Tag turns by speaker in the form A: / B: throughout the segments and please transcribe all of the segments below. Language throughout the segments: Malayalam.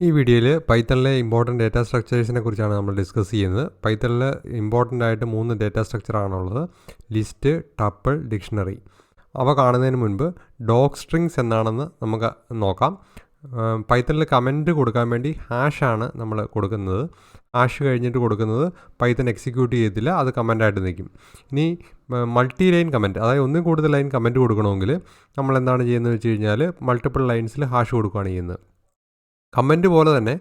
A: ഈ വീഡിയോയിൽ പൈത്തണിലെ ഇമ്പോർട്ടൻറ്റ് ഡാറ്റ സ്ട്രക്ചേഴ്സിനെ കുറിച്ചാണ് നമ്മൾ ഡിസ്കസ് ചെയ്യുന്നത്. പൈത്തണിൽ ഇമ്പോർട്ടൻ്റ് ആയിട്ട് 3 ഡാറ്റ സ്ട്രക്ചറാണുള്ളത്: ലിസ്റ്റ്, ടപ്പിൾ, ഡിക്ഷണറി. അവ കാണുന്നതിന് മുൻപ് ഡോക്സ്ട്രിങ്സ് എന്താണെന്ന് നമുക്ക് നോക്കാം. പൈത്തണിൽ കമൻറ്റ് കൊടുക്കാൻ വേണ്ടി ഹാഷാണ് നമ്മൾ കൊടുക്കുന്നത്. ഹാഷ് കഴിഞ്ഞിട്ട് കൊടുക്കുന്നത് പൈത്തൺ എക്സിക്യൂട്ട് ചെയ്യത്തില്ല, അത് കമൻറ്റായിട്ട് നിൽക്കും. ഇനി മൾട്ടി ലൈൻ കമൻറ്റ്, അതായത് ഒന്നും കൂടുതൽ ലൈൻ കമൻറ്റ് കൊടുക്കണമെങ്കിൽ നമ്മൾ എന്താണ് ചെയ്യുന്നത് വെച്ച് കഴിഞ്ഞാൽ മൾട്ടിപ്പിൾ ലൈൻസിൽ ഹാഷ് കൊടുക്കുകയാണ് ചെയ്യുന്നത്. കമൻറ്റ് പോലെ തന്നെ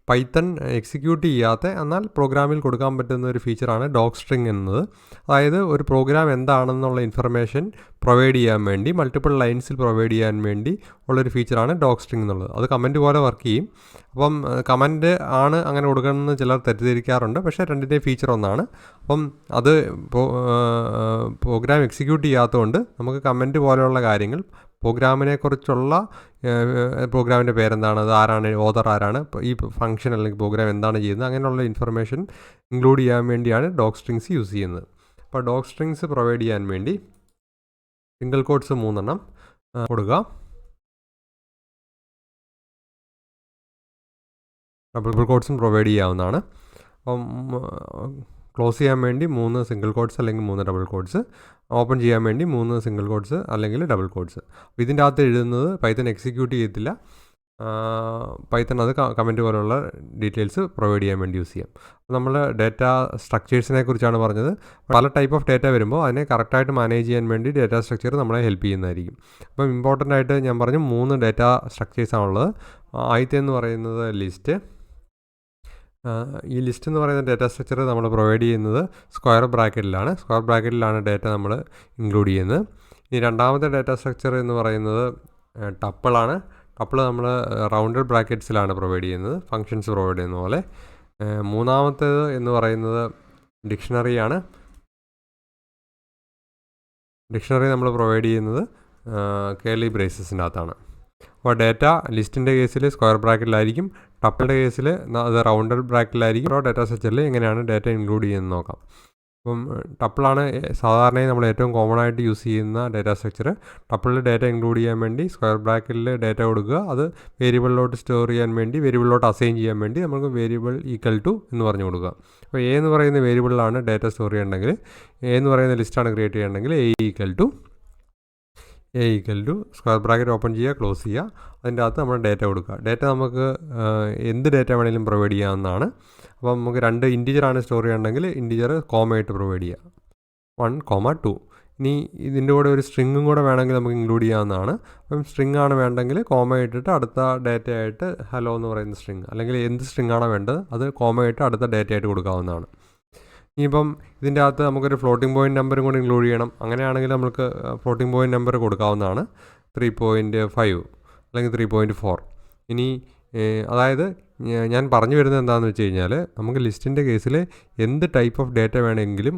A: പൈത്തൺ എക്സിക്യൂട്ട് ചെയ്യാത്ത എന്നാൽ പ്രോഗ്രാമിൽ കൊടുക്കാൻ പറ്റുന്ന ഒരു ഫീച്ചറാണ് ഡോക്സ്ട്രിങ് എന്നത്. അതായത് ഒരു പ്രോഗ്രാം എന്താണെന്നുള്ള ഇൻഫർമേഷൻ പ്രൊവൈഡ് ചെയ്യാൻ വേണ്ടി, മൾട്ടിപ്പിൾ ലൈൻസിൽ പ്രൊവൈഡ് ചെയ്യാൻ വേണ്ടി ഉള്ളൊരു ഫീച്ചറാണ് ഡോക്സ്ട്രിങ് എന്നുള്ളത്. അത് കമൻറ്റ് പോലെ വർക്ക് ചെയ്യും. അപ്പം കമൻറ്റ് ആണ് അങ്ങനെ കൊടുക്കണമെന്ന് ചിലർ തെറ്റിദ്ധരിക്കാറുണ്ട്, പക്ഷേ രണ്ടിൻ്റെയും ഫീച്ചർ ഒന്നാണ്. അപ്പം അത് പ്രോഗ്രാം എക്സിക്യൂട്ട് ചെയ്യാത്തതുകൊണ്ട് നമുക്ക് കമൻറ്റ് പോലെയുള്ള കാര്യങ്ങൾ, പ്രോഗ്രാമിനെക്കുറിച്ചുള്ള പ്രോഗ്രാമിൻ്റെ പേരെന്താണ്, അത് ആരാണ്, ഓതർ ആരാണ്, ഈ ഫംഗ്ഷൻ അല്ലെങ്കിൽ പ്രോഗ്രാം എന്താണ് ചെയ്യുന്നത്, അങ്ങനെയുള്ള ഇൻഫർമേഷൻ ഇൻക്ലൂഡ് ചെയ്യാൻ വേണ്ടിയാണ് ഡോക്സ്ട്രിങ്സ് യൂസ് ചെയ്യുന്നത്. അപ്പോൾ ഡോക്സ്ട്രിങ്സ് പ്രൊവൈഡ് ചെയ്യാൻ വേണ്ടി സിംഗിൾ കോട്ട്സ് 3 കൊടുക്കുക. ഡബിൾ കോട്ട്സും പ്രൊവൈഡ് ചെയ്യാവുന്നതാണ്. അപ്പം ക്ലോസ് ചെയ്യാൻ വേണ്ടി 3 സിംഗിൾ കോട്ട്സ് അല്ലെങ്കിൽ 3 ഡബിൾ കോട്ട്സ്, ഓപ്പൺ ചെയ്യാൻ വേണ്ടി 3 സിംഗിൾ കോട്ട്സ് അല്ലെങ്കിൽ ഡബിൾ കോട്ട്സ്. അപ്പോൾ ഇതിൻ്റെ അകത്ത് എഴുതുന്നത് പൈത്തൺ എക്സിക്യൂട്ട് ചെയ്യത്തില്ല. പൈത്തൺ അത് കമൻറ്റ് പോലുള്ള ഡീറ്റെയിൽസ് പ്രൊവൈഡ് ചെയ്യാൻ വേണ്ടി യൂസ് ചെയ്യാം. അപ്പോൾ നമ്മൾ ഡാറ്റ സ്ട്രക്ചേഴ്സിനെ കുറിച്ചാണ് പറഞ്ഞത്. പല ടൈപ്പ് ഓഫ് ഡാറ്റ വരുമ്പോൾ അതിനെ കറക്റ്റായിട്ട് മാനേജ് ചെയ്യാൻ വേണ്ടി ഡാറ്റ സ്ട്രക്ചർ നമ്മളെ ഹെൽപ്പ് ചെയ്യുന്നതായിരിക്കും. അപ്പം ഇമ്പോർട്ടൻ്റ് ആയിട്ട് ഞാൻ പറഞ്ഞു 3 ഡാറ്റ സ്ട്രക്ചേഴ്സാണുള്ളത്. ആദ്യത്തെ എന്ന് പറയുന്നത് ലിസ്റ്റ്. ഈ ലിസ്റ്റ് എന്ന് പറയുന്ന ഡാറ്റ സ്ട്രക്ചർ നമ്മൾ പ്രൊവൈഡ് ചെയ്യുന്നത് സ്ക്വയർ ബ്രാക്കറ്റിലാണ് ഡാറ്റ നമ്മൾ ഇൻക്ലൂഡ് ചെയ്യുന്നത്. ഇനി രണ്ടാമത്തെ ഡാറ്റ സ്ട്രക്ചർ എന്ന് പറയുന്നത് ടപ്പിളാണ്. ടപ്പിൾ നമ്മൾ റൗണ്ടഡ് ബ്രാക്കറ്റ്സിലാണ് പ്രൊവൈഡ് ചെയ്യുന്നത്, ഫങ്ഷൻസ് പ്രൊവൈഡ് ചെയ്യുന്ന പോലെ. മൂന്നാമത്തേത് എന്ന് പറയുന്നത് ഡിക്ഷണറിയാണ്. ഡിക്ഷണറി നമ്മൾ പ്രൊവൈഡ് ചെയ്യുന്നത് കേർലി ബ്രേസസിൻ്റെ അകത്താണ്. അപ്പോൾ ഡാറ്റ ലിസ്റ്റിൻ്റെ കേസിൽ സ്ക്വയർ ബ്രാക്കറ്റിലായിരിക്കും, ടപ്പിളുടെ കേസിൽ അത് റൗണ്ടഡ് ബ്രാക്കറ്റിലായിരിക്കും. ഓരോ ഡാറ്റ സ്ട്രക്ചറിൽ എങ്ങനെയാണ് ഡാറ്റ ഇൻക്ലൂഡ് ചെയ്യുന്നത് നോക്കാം. അപ്പം ടപ്പിളാണ് സാധാരണയായി നമ്മൾ ഏറ്റവും കോമൺ ആയിട്ട് യൂസ് ചെയ്യുന്ന ഡാറ്റ സ്ട്രക്ചർ. ടപ്പിളിൽ ഡാറ്റ ഇൻക്ലൂഡ് ചെയ്യാൻ വേണ്ടി സ്ക്വയർ ബ്രാക്കറ്റിൽ ഡാറ്റ കൊടുക്കുക, അത് വേരിയബിളിലോട്ട് സ്റ്റോർ ചെയ്യാൻ വേണ്ടി, വേരിയബിളിലോട്ട് അസൈൻ ചെയ്യാൻ വേണ്ടി നമുക്ക് വേരിയബിൾ ഈക്വൽ ടു എന്ന് പറഞ്ഞു കൊടുക്കുക. അപ്പോൾ എ എന്ന് പറയുന്ന വേരിയബിളിലാണ് ഡാറ്റ സ്റ്റോർ ചെയ്യണമെങ്കിൽ, എ എന്ന് പറയുന്ന ലിസ്റ്റാണ് ക്രിയേറ്റ് ചെയ്യണമെങ്കിൽ A equal to square bracket open ചെയ്യുക, ക്ലോസ് ചെയ്യുക, അതിൻ്റെ അകത്ത് നമ്മൾ ഡാറ്റ കൊടുക്കുക. ഡാറ്റ നമുക്ക് എന്ത് ഡാറ്റ വേണമെങ്കിലും പ്രൊവൈഡ് ചെയ്യാവുന്നതാണ്. അപ്പം നമുക്ക് 2 ഇൻറ്റിജറാണ് സ്റ്റോർ ചെയ്യണമെങ്കിൽ ഇൻറ്റിജർ കോമയായിട്ട് പ്രൊവൈഡ് ചെയ്യുക, 1, 2. ഇനി ഇതിൻ്റെ കൂടെ ഒരു സ്ട്രിങ്ങും കൂടെ വേണമെങ്കിൽ നമുക്ക് ഇൻക്ലൂഡ് ചെയ്യാവുന്നതാണ്. അപ്പം സ്ട്രിങ് ആണ് വേണ്ടെങ്കിൽ കോമ ഇട്ടിട്ട് അടുത്ത ഡാറ്റയായിട്ട് ഹലോ എന്ന് പറയുന്ന സ്ട്രിങ്, അല്ലെങ്കിൽ എന്ത് സ്ട്രിങ് ആണോ വേണ്ടത് അത് കോമയായിട്ട് അടുത്ത ഡാറ്റയായിട്ട് കൊടുക്കാവുന്നതാണ്. ഇനിയിപ്പം ഇതിൻ്റെ അകത്ത് നമുക്കൊരു ഫ്ലോട്ടിംഗ് പോയിൻറ്റ് നമ്പറും കൂടി ഇൻക്ലൂഡ് ചെയ്യണം. അങ്ങനെയാണെങ്കിൽ നമുക്ക് ഫ്ലോട്ടിംഗ് പോയിൻറ്റ് നമ്പർ കൊടുക്കാവുന്നതാണ്, 3.5 അല്ലെങ്കിൽ 3.4. ഇനി അതായത് ഞാൻ പറഞ്ഞു വരുന്നത് എന്താണെന്ന് വെച്ച് കഴിഞ്ഞാൽ, നമുക്ക് ലിസ്റ്റിൻ്റെ കേസിൽ എന്ത് ടൈപ്പ് ഓഫ് ഡാറ്റ വേണമെങ്കിലും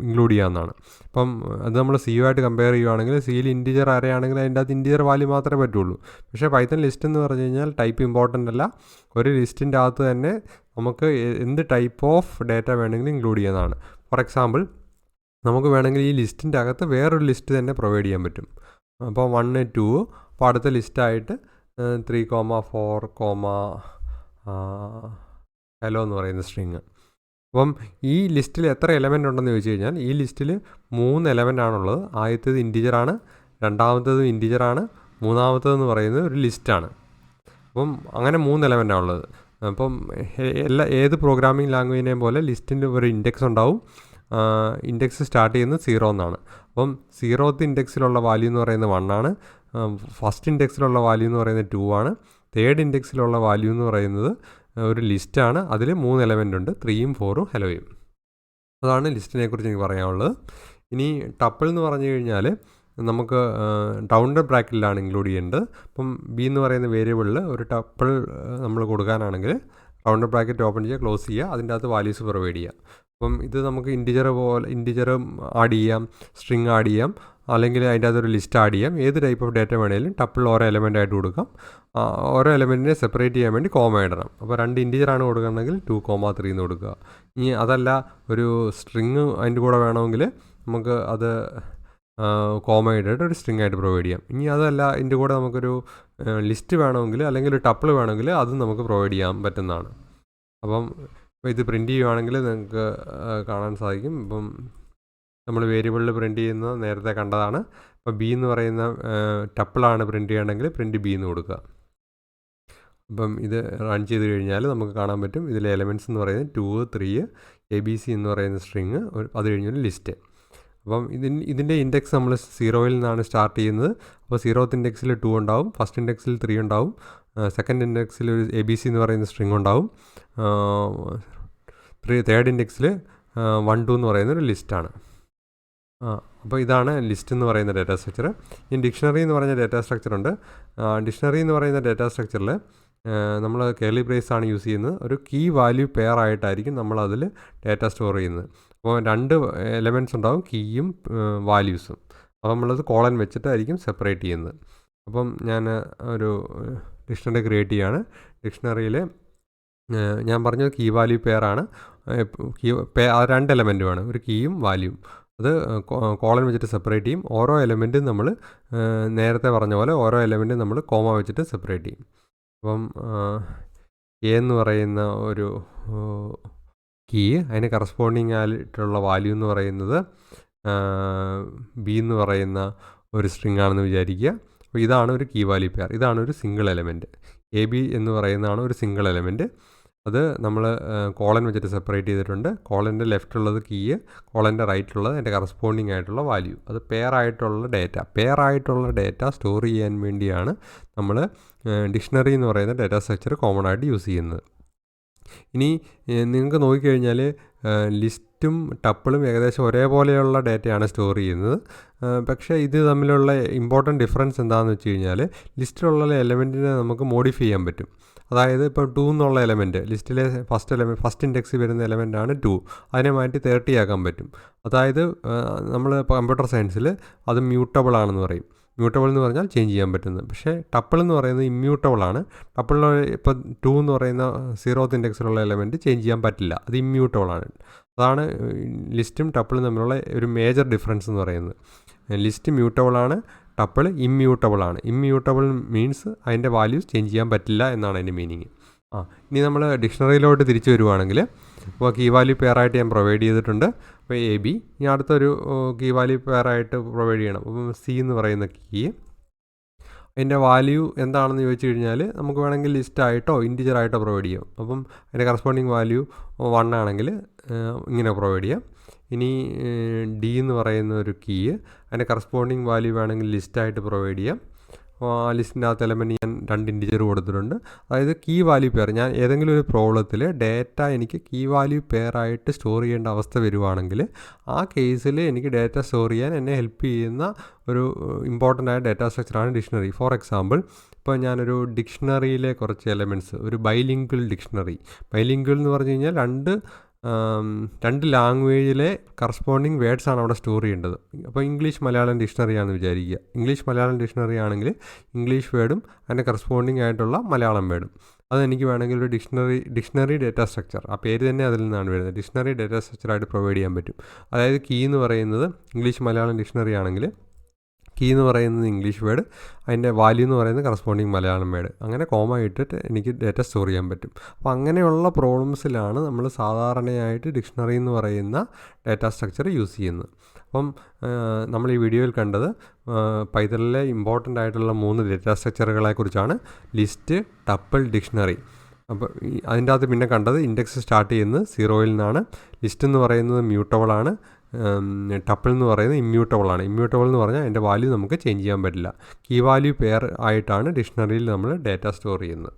A: ഇൻക്ലൂഡ് ചെയ്യാവുന്നതാണ്. അപ്പം അത് നമ്മൾ സിയുമായിട്ട് കമ്പയർ ചെയ്യുകയാണെങ്കിൽ സിയിൽ ഇൻറ്റിജർ അറയാണെങ്കിൽ അതിൻ്റെ അകത്ത് ഇൻറ്റിജർ വാല്യൂ മാത്രമേ പറ്റുള്ളൂ. പക്ഷേ പൈത്തൺ ലിസ്റ്റ് എന്ന് പറഞ്ഞു കഴിഞ്ഞാൽ ടൈപ്പ് ഇമ്പോർട്ടൻ്റ് അല്ല. ഒരു ലിസ്റ്റിൻ്റെ അകത്ത് തന്നെ നമുക്ക് എന്ത് ടൈപ്പ് ഓഫ് ഡാറ്റ വേണമെങ്കിലും ഇൻക്ലൂഡ് ചെയ്യുന്നതാണ്. ഫോർ എക്സാമ്പിൾ, നമുക്ക് വേണമെങ്കിൽ ഈ ലിസ്റ്റിൻ്റെ അകത്ത് വേറൊരു ലിസ്റ്റ് തന്നെ പ്രൊവൈഡ് ചെയ്യാൻ പറ്റും. അപ്പോൾ 1, 2, അപ്പോൾ അടുത്ത ലിസ്റ്റായിട്ട് 3, 4, ഹലോ എന്ന് പറയുന്ന സ്ട്രിങ്. അപ്പം ഈ ലിസ്റ്റിൽ എത്ര എലമെൻ്റ് ഉണ്ടെന്ന് ചോദിച്ചു കഴിഞ്ഞാൽ, ഈ ലിസ്റ്റിൽ 3 എലമെൻ്റ് ആണുള്ളത്. ആദ്യത്തേത് ഇൻറ്റിജറാണ്, രണ്ടാമത്തേതും ഇൻറ്റിജറാണ്, മൂന്നാമത്തേതെന്ന് പറയുന്നത് ഒരു ലിസ്റ്റാണ്. അപ്പം അങ്ങനെ 3 എലമെൻ്റാണ് ഉള്ളത്. അപ്പം ഏത് പ്രോഗ്രാമിംഗ് ലാംഗ്വേജിനെയും പോലെ ലിസ്റ്റിൻ്റെ ഒരു ഇൻഡെക്സ് ഉണ്ടാവും. ഇൻഡെക്സ് സ്റ്റാർട്ട് ചെയ്യുന്നത് 0 എന്നാണ്. അപ്പം 0th ഇൻഡെക്സിലുള്ള വാല്യൂ എന്ന് പറയുന്നത് 1 ആണ്, ഫസ്റ്റ് ഇൻഡെക്സിലുള്ള വാല്യൂ എന്ന് പറയുന്നത് 2 ആണ്, തേർഡ് ഇൻഡെക്സിലുള്ള വാല്യൂ എന്ന് പറയുന്നത് ഒരു ലിസ്റ്റാണ്. അതിൽ 3 എലമെൻ്റ് ഉണ്ട്, 3ഉം 4ഉം ഹലോയും. അതാണ് ലിസ്റ്റിനെ കുറിച്ച് എനിക്ക് പറയാനുള്ളത്. ഇനി ടപ്പിൾ എന്ന് പറഞ്ഞു കഴിഞ്ഞാൽ നമുക്ക് റൗണ്ടഡ് ബ്രാക്കറ്റിലാണ് ഇൻക്ലൂഡ് ചെയ്യേണ്ടത്. അപ്പം ബി എന്ന് പറയുന്ന വേരിയബിളിൽ ഒരു ടപ്പിൾ നമ്മൾ കൊടുക്കാനാണെങ്കിൽ റൗണ്ടഡ് ബ്രാക്കറ്റ് ഓപ്പൺ ചെയ്യുക, ക്ലോസ് ചെയ്യുക, അതിൻ്റെ അകത്ത് വാല്യൂസ് പ്രൊവൈഡ് ചെയ്യുക. അപ്പം ഇത് നമുക്ക് ഇൻറ്റിജർ ആഡ് ചെയ്യാം, സ്ട്രിങ് ആഡ് ചെയ്യാം, അല്ലെങ്കിൽ അതിൻ്റെ അകത്തൊരു ലിസ്റ്റ് ആഡ് ചെയ്യാം. ഏത് ടൈപ്പ് ഓഫ് ഡാറ്റ വേണമെങ്കിലും ടപ്പിൾ ഓരോ എലമെൻ്റ് ആയിട്ട് കൊടുക്കാം. ഓരോ എലമെൻറ്റിനെ സെപ്പറേറ്റ് ചെയ്യാൻ വേണ്ടി കോമ ഇടണം. അപ്പോൾ 2 ഇൻറ്റിജറാണ് കൊടുക്കണമെങ്കിൽ 2,3 എന്ന് കൊടുക്കുക. ഇനി അതല്ല ഒരു സ്ട്രിങ് അതിൻ്റെ കൂടെ വേണമെങ്കിൽ നമുക്ക് അത് കോമ ഇട്ടിട്ട് ഒരു സ്ട്രിങ് ആയിട്ട് പ്രൊവൈഡ് ചെയ്യാം. ഇനി അതല്ല ഇതിൻ്റെ കൂടെ നമുക്കൊരു ലിസ്റ്റ് വേണമെങ്കിൽ അല്ലെങ്കിൽ ഒരു ടപ്പിൾ വേണമെങ്കിൽ അതും നമുക്ക് പ്രൊവൈഡ് ചെയ്യാൻ പറ്റുന്നതാണ്. അപ്പം ഇപ്പോൾ ഇത് പ്രിൻറ്റ് ചെയ്യുവാണെങ്കിൽ നിങ്ങൾക്ക് കാണാൻ സാധിക്കും. ഇപ്പം നമ്മൾ വേരിയബിളിൽ പ്രിൻറ്റ് ചെയ്യുന്ന നേരത്തെ കണ്ടതാണ്. ഇപ്പോൾ ബി എന്ന് പറയുന്ന ടപ്പിളാണ് പ്രിൻറ്റ് ചെയ്യണമെങ്കിൽ പ്രിൻറ്റ് ബി എന്ന് കൊടുക്കുക. അപ്പം ഇത് റൺ ചെയ്ത് കഴിഞ്ഞാൽ നമുക്ക് കാണാൻ പറ്റും ഇതിലെ എലമെൻറ്റ്സ് എന്ന് പറയുന്നത് 2, 3, ABC എന്ന് പറയുന്ന സ്ട്രിങ്, അത് കഴിഞ്ഞൊരു ലിസ്റ്റ്. അപ്പം ഇതിൻ്റെ ഇൻഡെക്സ് നമ്മൾ 0യിൽ നിന്നാണ് സ്റ്റാർട്ട് ചെയ്യുന്നത്. അപ്പോൾ 0th ഇൻഡെക്സിൽ 2 ഉണ്ടാവും, ഫസ്റ്റ് ഇൻഡെക്സിൽ 3 ഉണ്ടാവും, സെക്കൻഡ് ഇൻഡെക്സിൽ ഒരു ABC എന്ന് പറയുന്ന സ്ട്രിങ് ഉണ്ടാവും, തേർഡ് ഇൻഡെക്സിൽ 1, 2 എന്ന് പറയുന്ന ഒരു ലിസ്റ്റാണ്. അപ്പോൾ ഇതാണ് ലിസ്റ്റ് എന്ന് പറയുന്ന ഡാറ്റാ സ്ട്രക്ചർ. ഇനി ഡിക്ഷണറി എന്ന് പറഞ്ഞ ഡാറ്റാ സ്ട്രക്ചറുണ്ട്. ഡിക്ഷണറി എന്ന് പറയുന്ന ഡാറ്റാ സ്ട്രക്ചറിൽ നമ്മൾ കേർലി ബ്രേസ് ആണ് യൂസ് ചെയ്യുന്നത്. ഒരു കീ വാല്യൂ പെയർ ആയിട്ടായിരിക്കും നമ്മളതിൽ ഡാറ്റ സ്റ്റോർ ചെയ്യുന്നത്. അപ്പോൾ 2 എലമെൻറ്റ്സ് ഉണ്ടാവും, കീയും വാല്യൂസും. അപ്പോൾ നമ്മളത് കോളൻ വെച്ചിട്ടായിരിക്കും സെപ്പറേറ്റ് ചെയ്യുന്നത്. അപ്പം ഞാൻ ഒരു ഡിക്ഷണറി ക്രിയേറ്റ് ചെയ്യുകയാണ്. ഡിക്ഷണറിയിൽ ഞാൻ പറഞ്ഞത് കീ വാല്യൂ പെയറാണ്. കീ 2 എലമെൻറ്റുമാണ്, ഒരു കീയും വാല്യൂവും. അത് കോളൻ വെച്ചിട്ട് സെപ്പറേറ്റ് ചെയ്യും. ഓരോ എലമെൻറ്റും നമ്മൾ നേരത്തെ പറഞ്ഞ പോലെ ഓരോ എലമെൻറ്റും നമ്മൾ കോമ വെച്ചിട്ട് സെപ്പറേറ്റ് ചെയ്യും. അപ്പം എ എന്ന് പറയുന്ന ഒരു കീ, അതിന് കറസ്പോണ്ടിങ് ആയിട്ടുള്ള വാല്യൂ എന്ന് പറയുന്നത് ബി എന്ന് പറയുന്ന ഒരു സ്ട്രിങ് ആണെന്ന് വിചാരിക്കുക. അപ്പോൾ ഇതാണ് ഒരു കീ വാല്യൂ പെയർ. ഇതാണ് ഒരു സിംഗിൾ എലമെൻറ്റ്. AB എന്ന് പറയുന്നതാണ് ഒരു സിംഗിൾ എലമെൻറ്റ്. അത് നമ്മൾ കോളൻ വെച്ചിട്ട് സെപ്പറേറ്റ് ചെയ്തിട്ടുണ്ട്. കോളൻ്റെ ലെഫ്റ്റുള്ളത് കീ, കോളൻ്റെ റൈറ്റിലുള്ളത് അതിൻ്റെ കറസ്പോണ്ടിങ് ആയിട്ടുള്ള വാല്യൂ. അത് പെയർ ആയിട്ടുള്ള ഡേറ്റ സ്റ്റോർ ചെയ്യാൻ വേണ്ടിയാണ് നമ്മൾ ഡിക്ഷണറി എന്ന് പറയുന്ന ഡാറ്റാ സ്ട്രക്ചർ കോമൺ ആയിട്ട് യൂസ് ചെയ്യുന്നത്. ഇനി നിങ്ങൾക്ക് നോക്കിക്കഴിഞ്ഞാൽ ലിസ്റ്റും ടപ്പിളും ഏകദേശം ഒരേപോലെയുള്ള ഡേറ്റയാണ് സ്റ്റോർ ചെയ്യുന്നത്. പക്ഷേ ഇത് തമ്മിലുള്ള ഇമ്പോർട്ടൻറ്റ് ഡിഫറൻസ് എന്താണെന്ന് വെച്ച് കഴിഞ്ഞാൽ ലിസ്റ്റിലുള്ള എലമെൻറ്റിനെ നമുക്ക് മോഡിഫൈ ചെയ്യാൻ പറ്റും. അതായത് ഇപ്പോൾ 2 എന്നുള്ള എലമെൻറ്റ്, ലിസ്റ്റിലെ ഫസ്റ്റ് ഇൻഡെക്സിൽ വരുന്ന എലമെൻറ്റാണ് 2, അതിനെ മാറ്റി 30 ആക്കാൻ പറ്റും. അതായത് നമ്മൾ കമ്പ്യൂട്ടർ സയൻസിൽ അത് മ്യൂട്ടബിൾ ആണെന്ന് പറയും. മ്യൂട്ടബിൾ എന്ന് പറഞ്ഞാൽ ചേഞ്ച് ചെയ്യാൻ പറ്റുന്നത്. പക്ഷേ ടപ്പിൾ എന്ന് പറയുന്നത് ഇമ്മ്യൂട്ടബിൾ ആണ്. ടപ്പിളിൽ ഇപ്പോൾ 2 എന്ന് പറയുന്ന 0th ഇൻഡെക്സിലുള്ള എലമെൻറ്റ് ചേഞ്ച് ചെയ്യാൻ പറ്റില്ല, അത് ഇമ്മ്യൂട്ടബിൾ ആണ്. അതാണ് ലിസ്റ്റും ടപ്പിളും തമ്മിലുള്ള ഒരു മേജർ ഡിഫറൻസ് എന്ന് പറയുന്നത്. ലിസ്റ്റ് മ്യൂട്ടബിൾ ആണ്, ടപ്പിൾ ഇമ്മ്യൂട്ടബിൾ ആണ്. ഇമ്മ്യൂട്ടബിൾ മീൻസ് അതിൻ്റെ വാല്യൂസ് ചേഞ്ച് ചെയ്യാൻ പറ്റില്ല എന്നാണ് അതിൻ്റെ മീനിങ്. ഇനി നമ്മൾ ഡിക്ഷണറിയിലോട്ട് തിരിച്ചു വരുവാണെങ്കിൽ, അപ്പോൾ കീ വാല്യൂ പെയറായിട്ട് ഞാൻ പ്രൊവൈഡ് ചെയ്തിട്ടുണ്ട്. അപ്പോൾ AB. ഇനി അടുത്തൊരു കീ വാല്യൂ പെയറായിട്ട് പ്രൊവൈഡ് ചെയ്യണം. അപ്പം C എന്ന് പറയുന്ന കീ, അതിൻ്റെ വാല്യൂ എന്താണെന്ന് ചോദിച്ചു കഴിഞ്ഞാൽ നമുക്ക് വേണമെങ്കിൽ ലിസ്റ്റായിട്ടോ ഇൻറ്റിജറായിട്ടോ പ്രൊവൈഡ് ചെയ്യാം. അപ്പം അതിൻ്റെ കറസ്പോണ്ടിങ് വാല്യൂ 1 ആണെങ്കിൽ ഇങ്ങനെ പ്രൊവൈഡ് ചെയ്യാം. ഇനി D എന്ന് പറയുന്ന ഒരു കീ, അതിൻ്റെ കറസ്പോണ്ടിങ് വാല്യൂ വേണമെങ്കിൽ ലിസ്റ്റായിട്ട് പ്രൊവൈഡ് ചെയ്യാം. ലിസ്റ്റിൻ്റെ അകത്ത് എലമെൻറ്റ് ഞാൻ 2 ഇൻറ്റിജർ കൊടുത്തിട്ടുണ്ട്. അതായത് കീ വാല്യൂ പെയർ, ഞാൻ ഏതെങ്കിലും ഒരു പ്രോബ്ലത്തിൽ ഡേറ്റ എനിക്ക് കീ വാല്യൂ പെയറായിട്ട് സ്റ്റോർ ചെയ്യേണ്ട അവസ്ഥ വരുവാണെങ്കിൽ ആ കേസിൽ എനിക്ക് ഡേറ്റ സ്റ്റോർ ചെയ്യാൻ എന്നെ ഹെൽപ്പ് ചെയ്യുന്ന ഒരു ഇമ്പോർട്ടൻ്റ് ആയ ഡേറ്റാ സ്ട്രക്ചറാണ് ഡിക്ഷണറി. ഫോർ എക്സാമ്പിൾ, ഇപ്പോൾ ഞാനൊരു ഡിക്ഷണറിയിലെ കുറച്ച് എലമെൻറ്റ്സ്, ഒരു ബൈലിംഗ്വൽ ഡിക്ഷണറി. ബൈലിംഗ്വൽ എന്ന് പറഞ്ഞു കഴിഞ്ഞാൽ രണ്ട് ലാംഗ്വേജിലെ കറസ്പോണ്ടിങ് വേർഡ്സാണ് അവിടെ സ്റ്റോർ ചെയ്യേണ്ടത്. അപ്പോൾ ഇംഗ്ലീഷ് മലയാളം ഡിക്ഷണറി ആണെന്ന് വിചാരിക്കുക. ഇംഗ്ലീഷ് മലയാളം ഡിക്ഷണറി ആണെങ്കിൽ ഇംഗ്ലീഷ് വേർഡും അതിൻ്റെ കറസ്പോണ്ടിങ് ആയിട്ടുള്ള മലയാളം വേർഡും, അതെനിക്ക് വേണമെങ്കിൽ ഒരു ഡിക്ഷണറി ഡേറ്റാ സ്ട്രക്ചർ, ആ പേര് തന്നെ അതിൽ നിന്നാണ് വരുന്നത്, ഡിക്ഷണറി ഡേറ്റാ സ്ട്രക്ചറായിട്ട് പ്രൊവൈഡ് ചെയ്യാൻ പറ്റും. അതായത് കീ എന്ന് പറയുന്നത് ഇംഗ്ലീഷ് മലയാളം ഡിക്ഷണറി ആണെങ്കിൽ കീ എന്ന് പറയുന്നത് ഇംഗ്ലീഷ് വേർഡ്, അതിൻ്റെ വാല്യൂ എന്ന് പറയുന്നത് കറസ്പോണ്ടിങ് മലയാളം വേർഡ്, അങ്ങനെ കോമ ഇട്ടിട്ട് എനിക്ക് ഡേറ്റ സ്റ്റോർ ചെയ്യാൻ പറ്റും. അപ്പോൾ അങ്ങനെയുള്ള പ്രോബ്ലംസിലാണ് നമ്മൾ സാധാരണയായിട്ട് ഡിക്ഷണറി എന്ന് പറയുന്ന ഡേറ്റാ സ്ട്രക്ചർ യൂസ് ചെയ്യുന്നത്. അപ്പം നമ്മൾ ഈ വീഡിയോയിൽ കണ്ടത് പൈത്തണിലെ ഇമ്പോർട്ടൻ്റ് ആയിട്ടുള്ള 3 ഡേറ്റാ സ്ട്രക്ചറുകളെ കുറിച്ചാണ്. List, tuple, dictionary. അപ്പോൾ അതിൻ്റെ അകത്ത് പിന്നെ കണ്ടത് ഇൻഡെക്സ് സ്റ്റാർട്ട് ചെയ്യുന്നത് 0യിൽ നിന്നാണ്. ലിസ്റ്റ് എന്ന് പറയുന്നത് മ്യൂട്ടബിൾ ആണ്. ടപ്പിൾ എന്ന് പറയുന്നത് ഇമ്മ്യൂട്ടബിൾ ആണ്. ഇമ്മ്യൂട്ടബിൾ എന്ന് പറഞ്ഞാൽ അതിൻ്റെ വാല്യൂ നമുക്ക് ചേഞ്ച് ചെയ്യാൻ പറ്റില്ല. കീ വാല്യൂ പെയർ ആയിട്ടാണ് ഡിക്ഷണറിയിൽ നമ്മൾ ഡേറ്റ സ്റ്റോർ ചെയ്യുന്നത്.